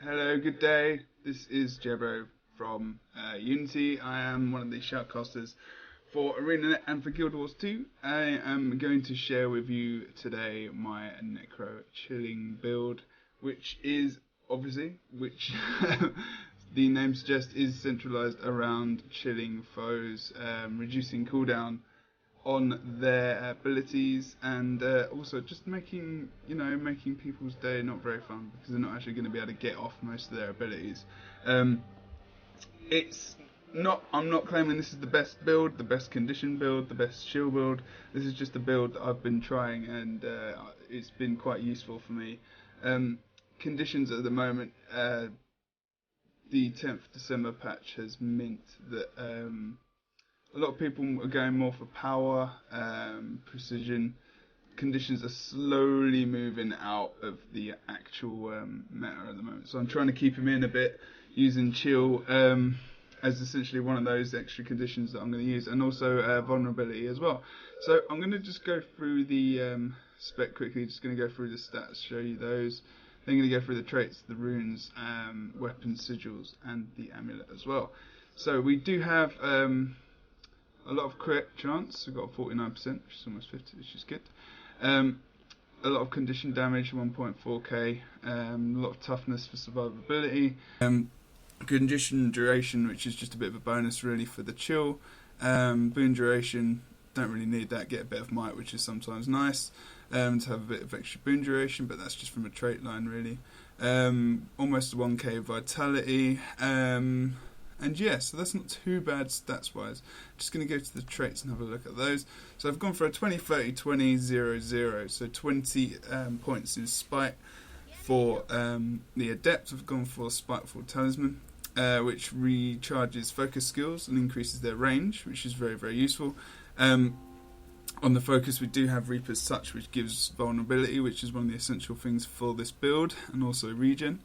Hello, good day. This is Jebro from Unity. I am one of the shoutcasters for ArenaNet and for Guild Wars 2. I am going to share with you today my Necro chilling build, which is which the name suggests, is centralized around chilling foes, reducing cooldown on their abilities, and also just making people's day not very fun because they're not actually going to be able to get off most of their abilities. It's not. I'm not claiming this is the best build, the best condition build, the best shield build. This is just a build that I've been trying, and it's been quite useful for me. Conditions at the moment. The 10th December patch has meant that a lot of people are going more for power, precision. Conditions are slowly moving out of the actual meta at the moment. So I'm trying to keep him in a bit, using chill as essentially one of those extra conditions that I'm going to use, and also vulnerability as well. So I'm going to just go through the spec quickly, just going to go through the stats, show you those. Then I'm going to go through the traits, the runes, weapon sigils, and the amulet as well. So we do have a lot of crit chance. We've got 49%, which is almost 50, which is good. A lot of condition damage, 1.4k. A lot of toughness for survivability. Condition duration, which is just a bit of a bonus really for the chill. Boon duration, don't really need that. Get a bit of might, which is sometimes nice to have a bit of extra boon duration, but that's just from a trait line really. Almost 1k vitality. And yeah, so that's not too bad stats wise. Just going to go to the traits and have a look at those. So I've gone for a 20, 30, 20, 0, 0. So 20 points in Spite. For the Adept, I've gone for Spiteful Talisman, which recharges focus skills and increases their range, which is very, very useful. On the focus, we do have Reaper's Touch, which gives vulnerability, which is one of the essential things for this build, and also regen.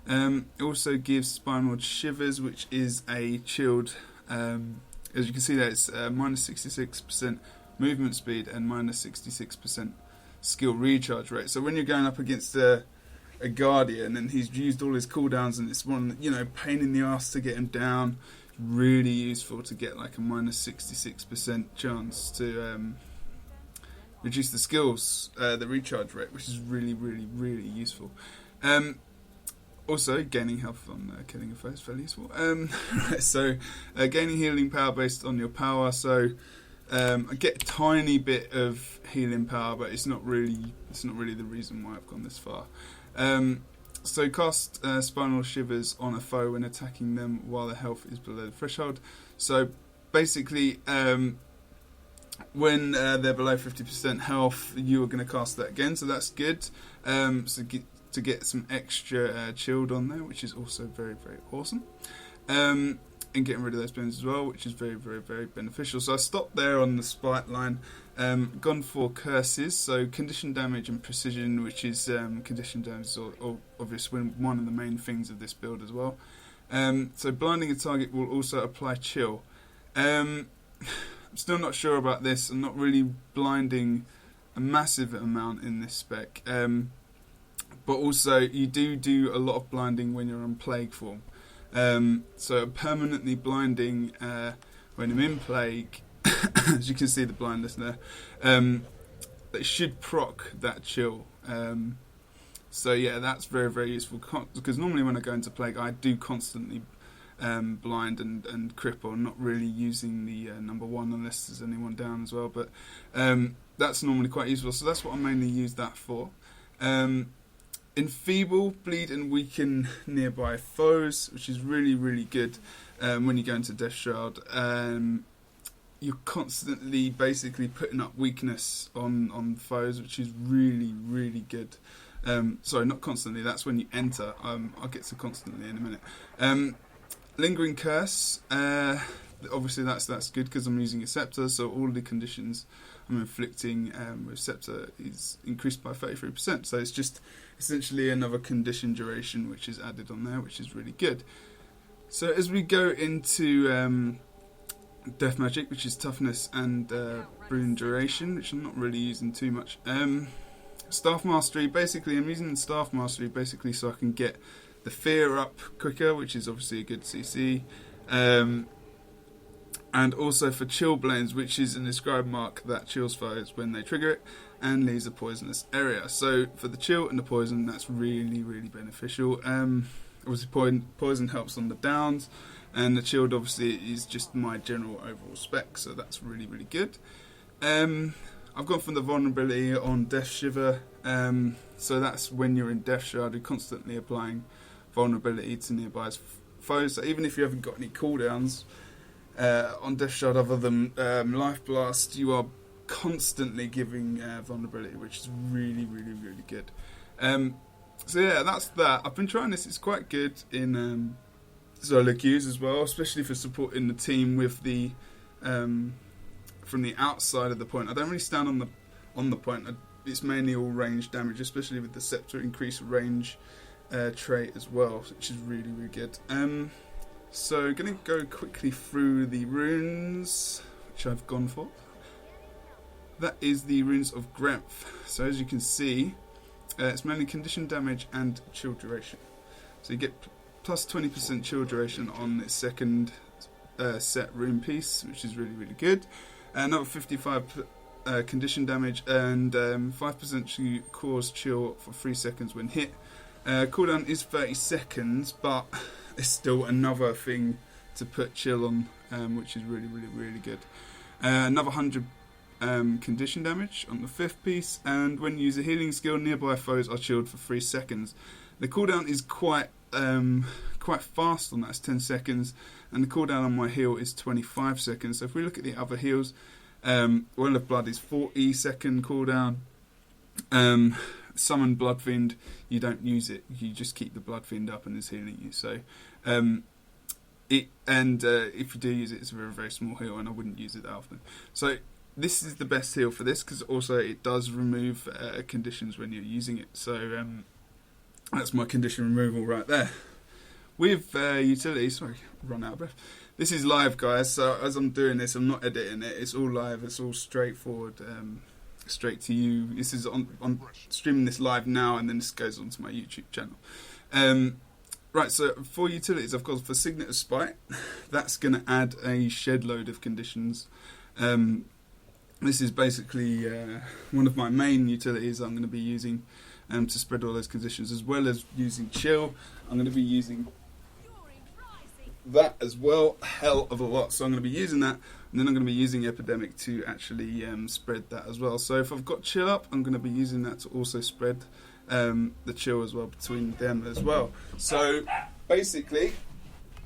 It also gives Spinal Shivers, which is a chilled, as you can see there, it's minus 66% movement speed and minus 66% skill recharge rate. So when you're going up against a Guardian and he's used all his cooldowns and it's one, pain in the ass to get him down, really useful to get like a minus 66% chance to reduce the skills, the recharge rate, which is really, really, really useful. Also, gaining health on killing a foe is fairly useful. Right, so, gaining healing power based on your power. So, I get a tiny bit of healing power, but it's not really the reason why I've gone this far. So, cast Spinal Shivers on a foe when attacking them while their health is below the threshold. So, basically, when they're below 50% health, you are going to cast that again. So that's good. To get some extra chilled on there, which is also very, very awesome. And getting rid of those boons as well, which is very, very, very beneficial. So I stopped there on the Spite line. Gone for curses, so condition damage and precision, which is condition damage is obviously one of the main things of this build as well. So blinding a target will also apply chill. I'm still not sure about this. I'm not really blinding a massive amount in this spec. But also, you do a lot of blinding when you're on Plague form. So permanently blinding when I'm in Plague, as you can see the blindness there, it should proc that chill. So yeah, that's very, very useful, because normally when I go into Plague, I do constantly blind and cripple, not really using the number 1 unless there's anyone down as well. But that's normally quite useful, so that's what I mainly use that for. Enfeeble, bleed and weaken nearby foes, which is really, really good when you go into Death Shroud. You're constantly basically putting up weakness on foes, which is really, really good. Sorry, not constantly, that's when you enter. I'll get to constantly in a minute. Lingering Curse, obviously that's good because I'm using a Scepter, so all the conditions I'm inflicting with Scepter is increased by 33%. So it's just essentially another condition duration which is added on there, which is really good. So as we go into Death Magic, which is toughness and boon duration, which I'm not really using too much. Staff Mastery, basically I'm using Staff Mastery basically so I can get the fear up quicker, which is obviously a good CC. And also for chill blends, which is an inscribed mark that chills foes when they trigger it and leaves a poisonous area. So for the chill and the poison, that's really, really beneficial. Obviously poison helps on the downs, and the chilled obviously is just my general overall spec, so that's really, really good. I've gone from the vulnerability on Death Shiver, so that's when you're in Death Shard, you're constantly applying vulnerability to nearby foes, so even if you haven't got any cooldowns on Death Shard other than Life Blast, you are constantly giving vulnerability, which is really, really, really good. So yeah, that's that. I've been trying this, it's quite good in solo queues as well, especially for supporting the team with the from the outside of the point. I don't really stand on the point. It's mainly all range damage, especially with the Scepter increased range trait as well, which is really, really good. So going to go quickly through the runes, which I've gone for. That is the runes of Gremph. So as you can see, it's mainly condition damage and chill duration. So you get plus 20% chill duration on its second set rune piece, which is really, really good. Another 55 condition damage and 5% to cause chill for 3 seconds when hit. Cooldown is 30 seconds, but it's still another thing to put chill on, which is really, really, really good. Another 100 condition damage on the 5th piece, and when you use a healing skill, nearby foes are chilled for 3 seconds. The cooldown is quite fast on that, it's 10 seconds, and the cooldown on my heal is 25 seconds. So if we look at the other heals, Well of Blood is 40-second cooldown. Summon Bloodfiend, you don't use it, you just keep the Bloodfiend up and it's healing you. So if you do use it, it's a very, very small heal, and I wouldn't use it that often. So this is the best heal for this, because also it does remove conditions when you're using it. So that's my condition removal right there. With utility, sorry, run out of breath. This is live, guys, so as I'm doing this, I'm not editing it, it's all live, it's all straightforward, straight to you. This is I'm streaming this live now, and then this goes onto my YouTube channel. Right, so for utilities, I've got for Signet of Spite. That's going to add a shed load of conditions. This is basically one of my main utilities I'm going to be using to spread all those conditions, as well as using Chill. I'm going to be using that as well, hell of a lot. So I'm going to be using that, and then I'm going to be using Epidemic to actually spread that as well. So if I've got Chill up, I'm going to be using that to also spread the chill as well between them as well. So basically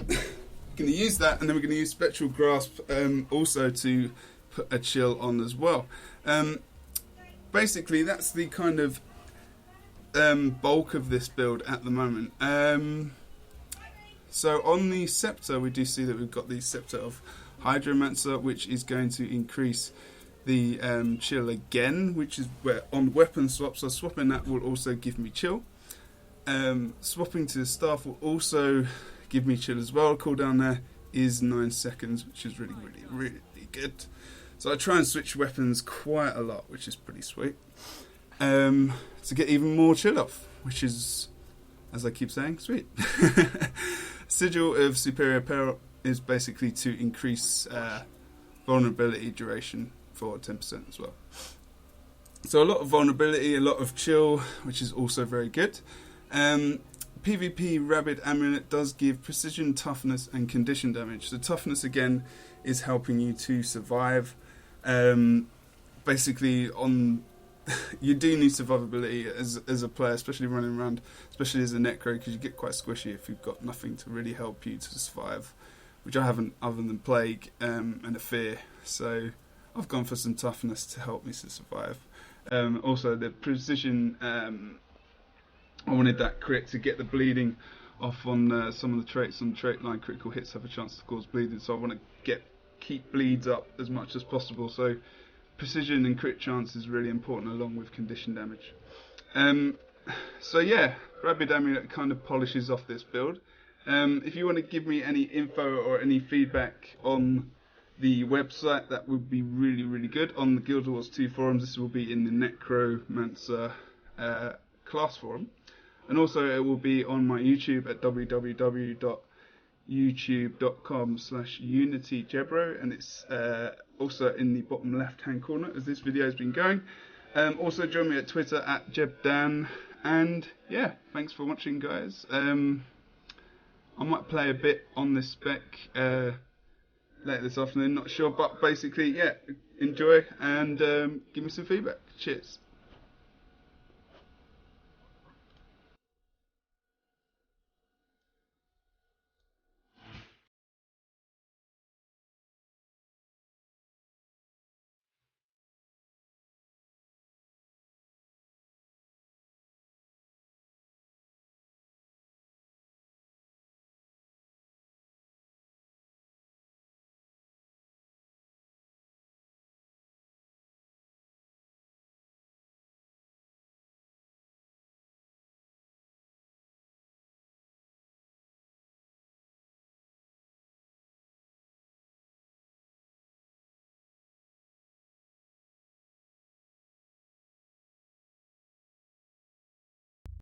we're going to use that, and then we're going to use Spectral Grasp also to put a chill on as well. Basically that's the kind of bulk of this build at the moment. So on the Scepter, we do see that we've got the Scepter of Hydromancer, which is going to increase the chill again, which is where on weapon swap, so swapping that will also give me chill. Swapping to the staff will also give me chill as well. Cooldown there is 9 seconds, which is really, really, really good. So I try and switch weapons quite a lot, which is pretty sweet, to get even more chill off, which is, as I keep saying, sweet. Sigil of Superior Peril is basically to increase vulnerability duration for 10% as well. So a lot of vulnerability, a lot of chill, which is also very good. PvP Rabid Amulet does give precision, toughness and condition damage. The toughness again is helping you to survive. Basically on you do need survivability as a player, especially running around, especially as a Necro, because you get quite squishy if you've got nothing to really help you to survive, which I haven't other than Plague and a Fear. So I've gone for some toughness to help me to survive. Also the precision, I wanted that crit to get the bleeding off on some of the traits on the trait line. Critical hits have a chance to cause bleeding, so I want to keep bleeds up as much as possible. So precision and crit chance is really important, along with condition damage. So yeah, Rabid Amulet kind of polishes off this build. If you want to give me any info or any feedback on the website, that would be really, really good. On the Guild Wars 2 forums, this will be in the Necromancer class forum. And also it will be on my YouTube at www.youtube.com/UnityJebro, and it's also in the bottom left hand corner as this video has been going. Also join me at Twitter at JebDan, and yeah, thanks for watching, guys. I might play a bit on this spec later this afternoon, not sure, but basically, yeah, enjoy and give me some feedback. Cheers.